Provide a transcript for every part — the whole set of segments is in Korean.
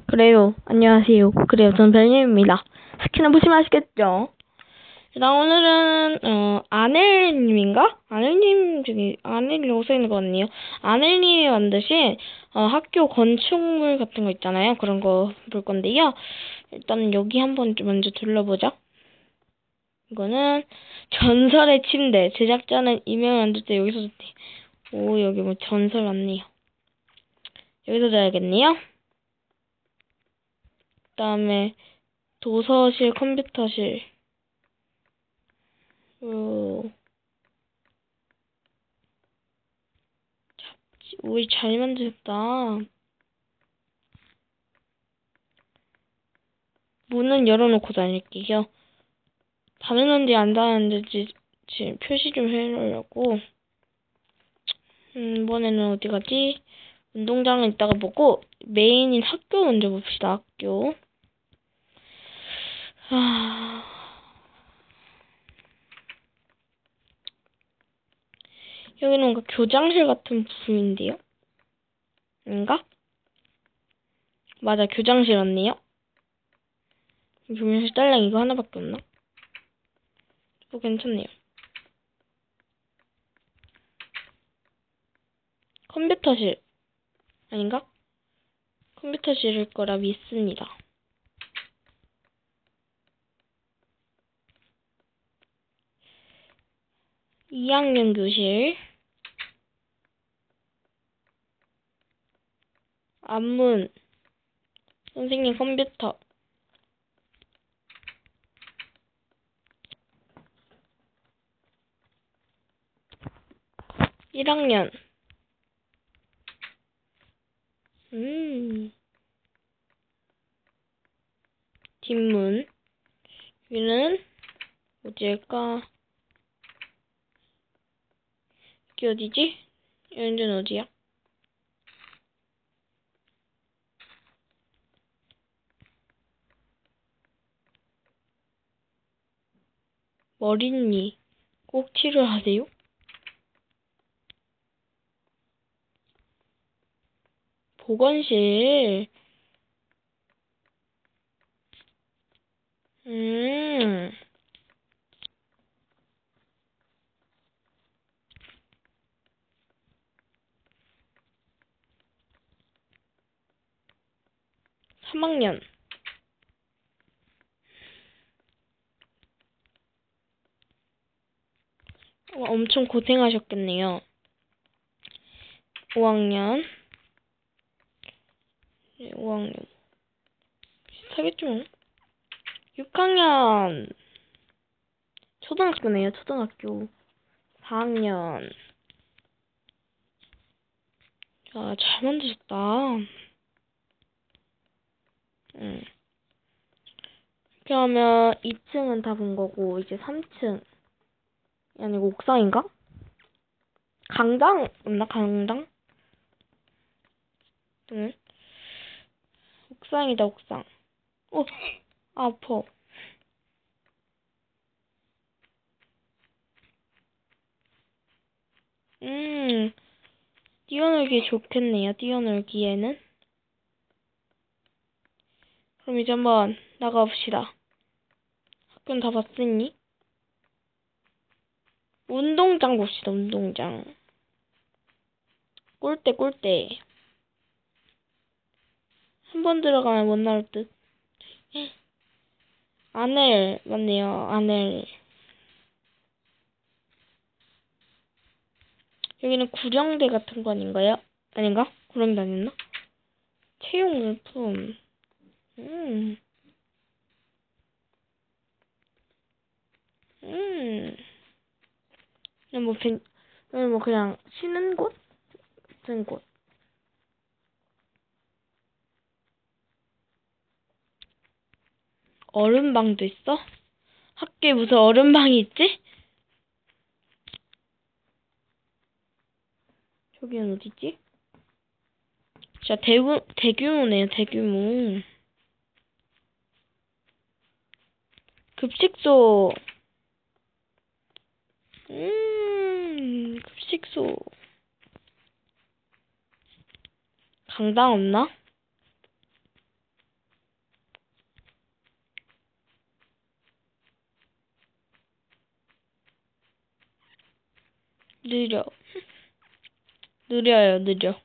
그래요. 안녕하세요. 그래요. 저는 별님입니다. 스킨을 보시면 아시겠죠? 일단 오늘은 아넬님인가? 아넬님 저기 아넬이라고 써있는 거 같네요. 아넬님이 만드신 학교 건축물 같은 거 있잖아요. 그런 거 볼 건데요. 일단 여기 한번 좀 먼저 둘러보자. 이거는 전설의 침대. 제작자는 이명 만들 때 여기서 줬대. 오, 여기 뭐 전설 왔네요. 여기서 자야겠네요. 그다음에 도서실, 컴퓨터실. 우리 잘 만들었다. 문은 열어놓고 다닐게요. 닫았는지 안 닫았는지 지금 표시 좀 해놓으려고. 이번에는 어디 가지? 운동장은 이따가 보고 메인인 학교 먼저 봅시다. 학교. 여기는 뭔가 교장실 같은 부분인데요? 아닌가? 맞아, 교장실 맞네요. 교장실 딸랑 이거 하나밖에 없나? 괜찮네요. 컴퓨터실 아닌가? 컴퓨터실일 거라 믿습니다. 2학년 교실. 앞문. 선생님 컴퓨터. 1학년. 뒷문. 여기는 어디일까? 여기 어디지? 여기는 어디야? 머리니. 꼭 치료하세요? 보건실. 3학년. 엄청 고생하셨겠네요. 5학년. 5학년. 비슷하겠죠? 6학년. 초등학교네요, 초등학교. 4학년. 야, 잘 만드셨다. 이렇게 하면 2층은 다 본 거고, 이제 3층. 아니고 옥상인가? 강당? 없나? 강당? 응. 옥상이다, 옥상. 아파. 뛰어놀기 좋겠네요, 뛰어놀기에는. 그럼 이제 한번 나가봅시다. 학교는 다 봤으니. 운동장 봅시다, 운동장. 꼴대, 꼴대. 한 번 들어가면 못 나올 듯. 아넬, 맞네요, 아넬. 여기는 구령대 같은 거 아닌가요? 아닌가? 구령대 아니었나? 체육용품. 음. 그냥 뭐 그냥 쉬는 곳? 같은 곳. 얼음방도 있어? 학교에 무슨 얼음방이 있지? 저기는 어디지? 진짜 대규모네요, 대규모. 급식소. 급식소. 강당 없나? 느려요, 느려.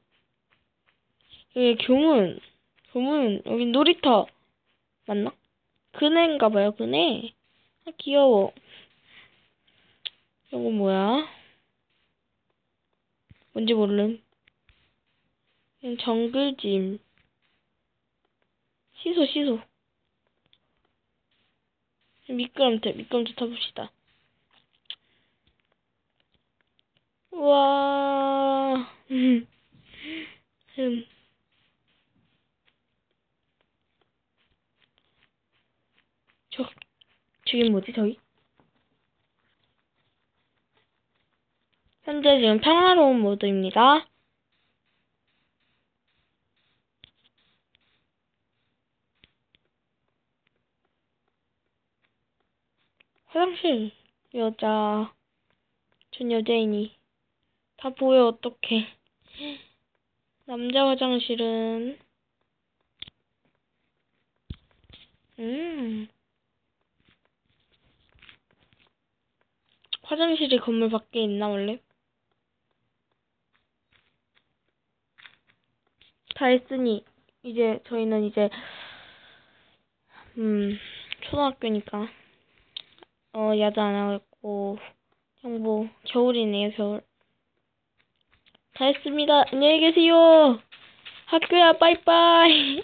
여기 교문, 여기 놀이터. 맞나? 그네인가봐요, 그네. 아, 귀여워. 이거 뭐야? 뭔지 모르는. 그냥 정글짐. 시소. 미끄럼틀 타봅시다. 우와. 저기 뭐지, 저기? 현재 지금 평화로운 모드입니다. 화장실. 여자. 전 여자이니. 다 보여, 어떡해. 남자 화장실은, 화장실이 건물 밖에 있나, 원래? 다 했으니, 저희는 초등학교니까, 야자 안 하고, 그냥 뭐, 겨울이네요, 겨울. 다 했습니다. 안녕히 계세요. 학교야, 빠이빠이.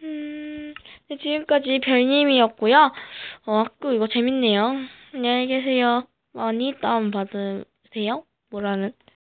네, 지금까지 별님이었고요. 학교 이거 재밌네요. 안녕히 계세요. 많이 다운받으세요. 뭐라는.